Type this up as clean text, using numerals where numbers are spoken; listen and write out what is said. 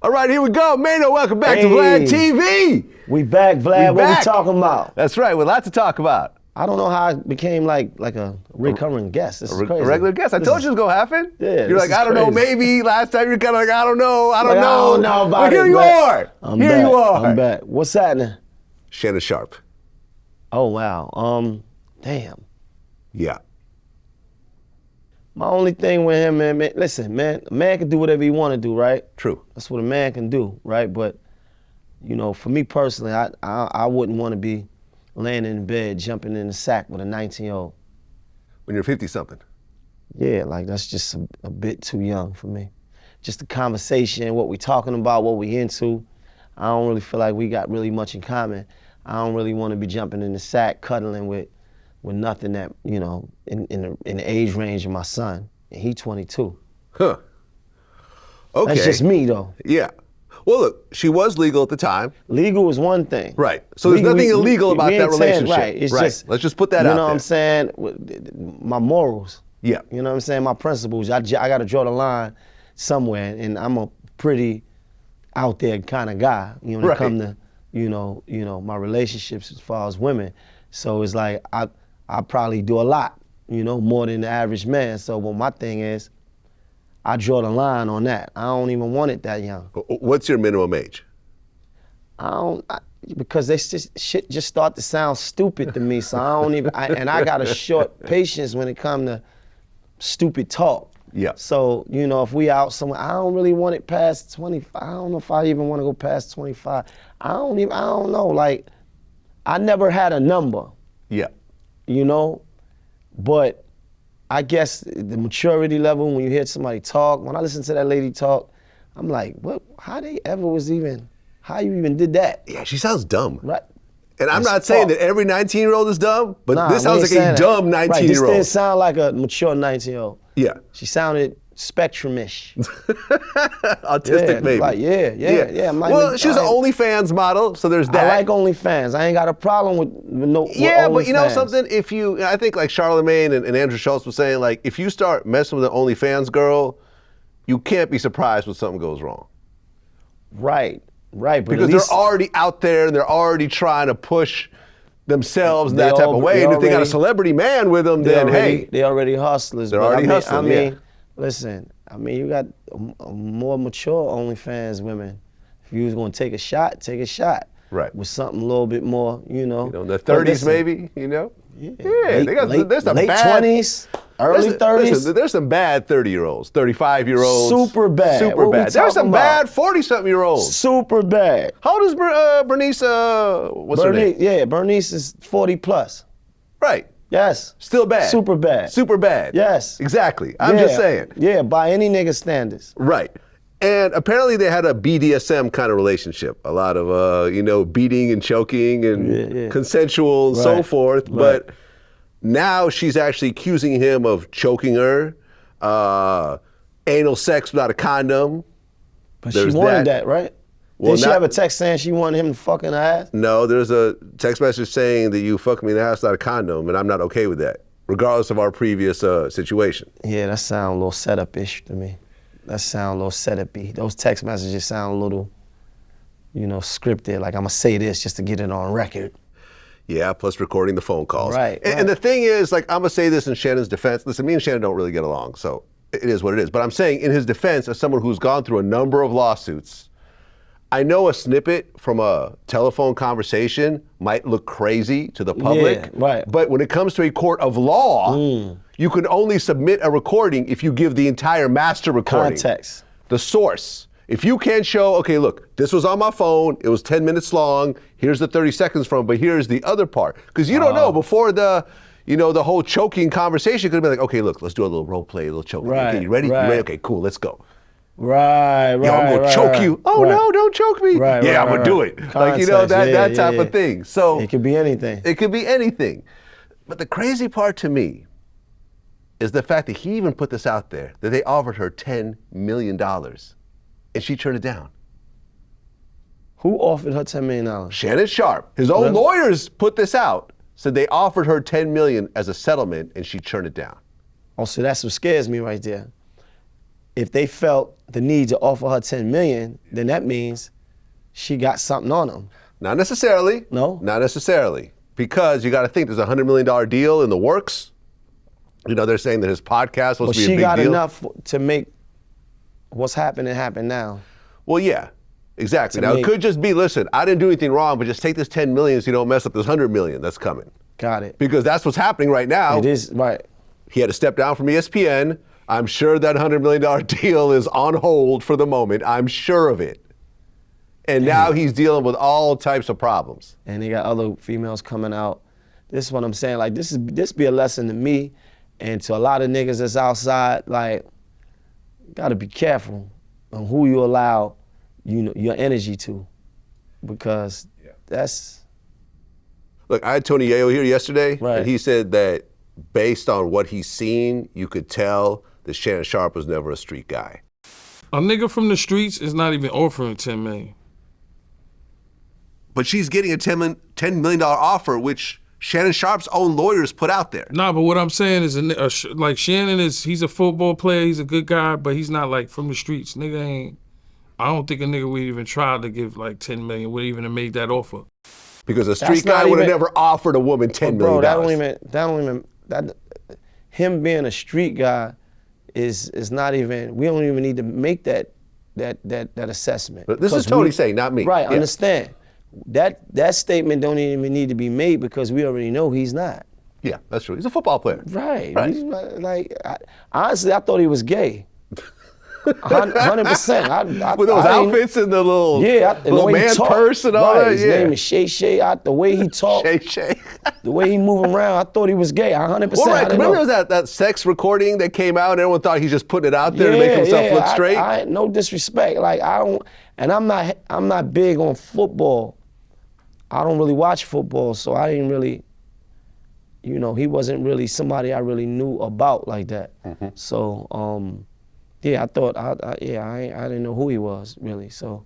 All right, here we go. Maino, welcome back to Vlad TV. We back, Vlad. What we talking about? That's right, with lots to talk about. I don't know how I became like a recurring guest. This is crazy. A regular guest. I told you it was going to happen. Yeah, you're like, I don't know, maybe. Last time you're kind of like, I don't know. I don't know about but here you are. Here you are. I'm back. What's happening? Shannon Sharpe. Oh, wow. Damn. Yeah. My only thing with him, man, listen, man, a man can do whatever he want to do, right? True. That's what a man can do, right? But, you know, for me personally, I wouldn't want to be laying in bed, jumping in the sack with a 19-year-old. When you're 50-something. Yeah, like that's just a bit too young for me. Just the conversation, what we talking about, what we into. I don't really feel like we got really much in common. I don't really want to be jumping in the sack, cuddling with nothing that, you know, in the age range of my son. And he 22. Huh. Okay. That's just me, though. Yeah. Well, look, she was legal at the time. Legal is one thing. Right. So there's nothing illegal about that relationship. Right. It's just, let's just put that out there. You know what I'm saying? My morals. Yeah. You know what I'm saying? My principles. I got to draw the line somewhere, and I'm a pretty out there kind of guy. You know, when it comes to, you know, my relationships as far as women. So it's like I probably do a lot, you know, more than the average man. So my thing is, I draw the line on that. I don't even want it that young. What's your minimum age? Because shit just start to sound stupid to me. So I don't even, and I got a short patience when it comes to stupid talk. Yeah. So, you know, if we out somewhere, I don't really want it past 25. I don't know if I even want to go past 25. I don't know. Like, I never had a number. Yeah. You know, but I guess the maturity level when you hear somebody talk, when I listen to that lady talk, I'm like, what? How you even did that? Yeah, she sounds dumb. Right. And I'm not saying that every 19-year-old is dumb, but this sounds like a dumb 19-year-old. Right, this didn't sound like a mature 19-year-old. Yeah. She sounded spectrum-ish. Autistic, maybe. Like, yeah. Well, she's an OnlyFans model, so there's that. I like OnlyFans. I ain't got a problem with no. Yeah, with but you know something? I think like Charlemagne and Andrew Schultz was saying, like, if you start messing with an OnlyFans girl, you can't be surprised when something goes wrong. Right. But because they're already out there and they're already trying to push themselves in that type of way. And if they got a celebrity man with them, then hey. They already hustlers. They're already hustling, listen, you got a more mature OnlyFans women. If you was gonna take a shot, take a shot. Right. With something a little bit more, you know. In their 30s maybe, you know? Yeah, there's some late bad 20s, early 30s. Listen, there's some bad 30-year-olds, 35-year-olds. Super bad. Super bad. There's some bad 40-something-year-olds. Super bad. How old is Bernice, what's her name? Yeah, Bernice is 40 plus. Right. Yes. Still bad. Super bad. Super bad. Yes. Exactly. I'm just saying. Yeah, by any nigga standards. Right. And apparently they had a BDSM kind of relationship. A lot of, beating and choking and consensual and so forth. Right. But now she's actually accusing him of choking her, anal sex without a condom. But she wanted that, right? Well, did she have a text saying she wanted him to fuck in her ass? No, there's a text message saying that you fucked me in the ass without a condom, and I'm not okay with that, regardless of our previous situation. Yeah, that sounds a little setup-ish to me. That sound a little setup-y. Those text messages sound a little, scripted. Like, I'm gonna say this just to get it on record. Yeah, plus recording the phone calls. Right. And the thing is, like, I'm gonna say this in Shannon's defense. Listen, me and Shannon don't really get along, so it is what it is. But I'm saying in his defense, as someone who's gone through a number of lawsuits, I know a snippet from a telephone conversation might look crazy to the public. Yeah, right. But when it comes to a court of law, you can only submit a recording if you give the entire master recording. Context. The source. If you can't show, okay, look, this was on my phone, it was 10 minutes long, here's the 30 seconds from, but here's the other part. Because you don't know, before the whole choking conversation could have been like, okay, look, let's do a little role play, a little choking. Right, okay, you ready? right. You ready? Okay, cool, let's go. Right. Yo, I'm gonna choke you. Oh no, don't choke me. I'm gonna do it. Context, like, that type of thing. So it could be anything. It could be anything. But the crazy part to me is the fact that he even put this out there, that they offered her $10 million and she turned it down. Who offered her $10 million? Shannon Sharpe. His own lawyers put this out, said they offered her $10 million as a settlement and she turned it down. Oh, so that's what scares me right there. if they felt the need to offer her 10 million, then that means she got something on them. Not necessarily. No? Not necessarily. Because you got to think there's a $100 million deal in the works. You know, they're saying that his podcast was supposed to be a big deal. She got enough to make what's happening happen now. Well, yeah, exactly. Now, it could just be, listen, I didn't do anything wrong, but just take this 10 million so you don't mess up this 100 million that's coming. Got it. Because that's what's happening right now. It is, right. He had to step down from ESPN. I'm sure that $100 million deal is on hold for the moment. I'm sure of it. And now he's dealing with all types of problems. And he got other females coming out. This is what I'm saying. Like, this be a lesson to me and to a lot of niggas that's outside. Like, gotta be careful on who you allow, you know, your energy to, because that's. Look, I had Tony Yayo here yesterday, right. And he said that based on what he's seen, you could tell that Shannon Sharpe was never a street guy. A nigga from the streets is not even offering 10 million. But she's getting a $10 million offer, which Shannon Sharpe's own lawyers put out there. Nah, but what I'm saying is, like Shannon he's a football player, he's a good guy, but he's not like from the streets. Nigga ain't, I don't think a nigga would even try to give like 10 million, would even have made that offer. Because a street guy would have never offered a woman $10 million. Bro, him being a street guy is not even, we don't even need to make that assessment. But this is Tony saying, not me. Right, yeah. Understand. That statement don't even need to be made because we already know he's not. Yeah, that's true. He's a football player. Right. He's like, honestly, I thought he was gay. 100%. With those outfits and the little, little man purse and all that. His name is Shay. The way he talked, Shay. the way he moving around, I thought he was gay. 100%. Well, right. Remember there was that sex recording that came out and everyone thought he's just putting it out there to make himself look straight? No disrespect. Like, I don't, and I'm not big on football. I don't really watch football, so I didn't really, you know, he wasn't really somebody I really knew about like that. Mm-hmm. So, yeah, I thought, I didn't know who he was really, so.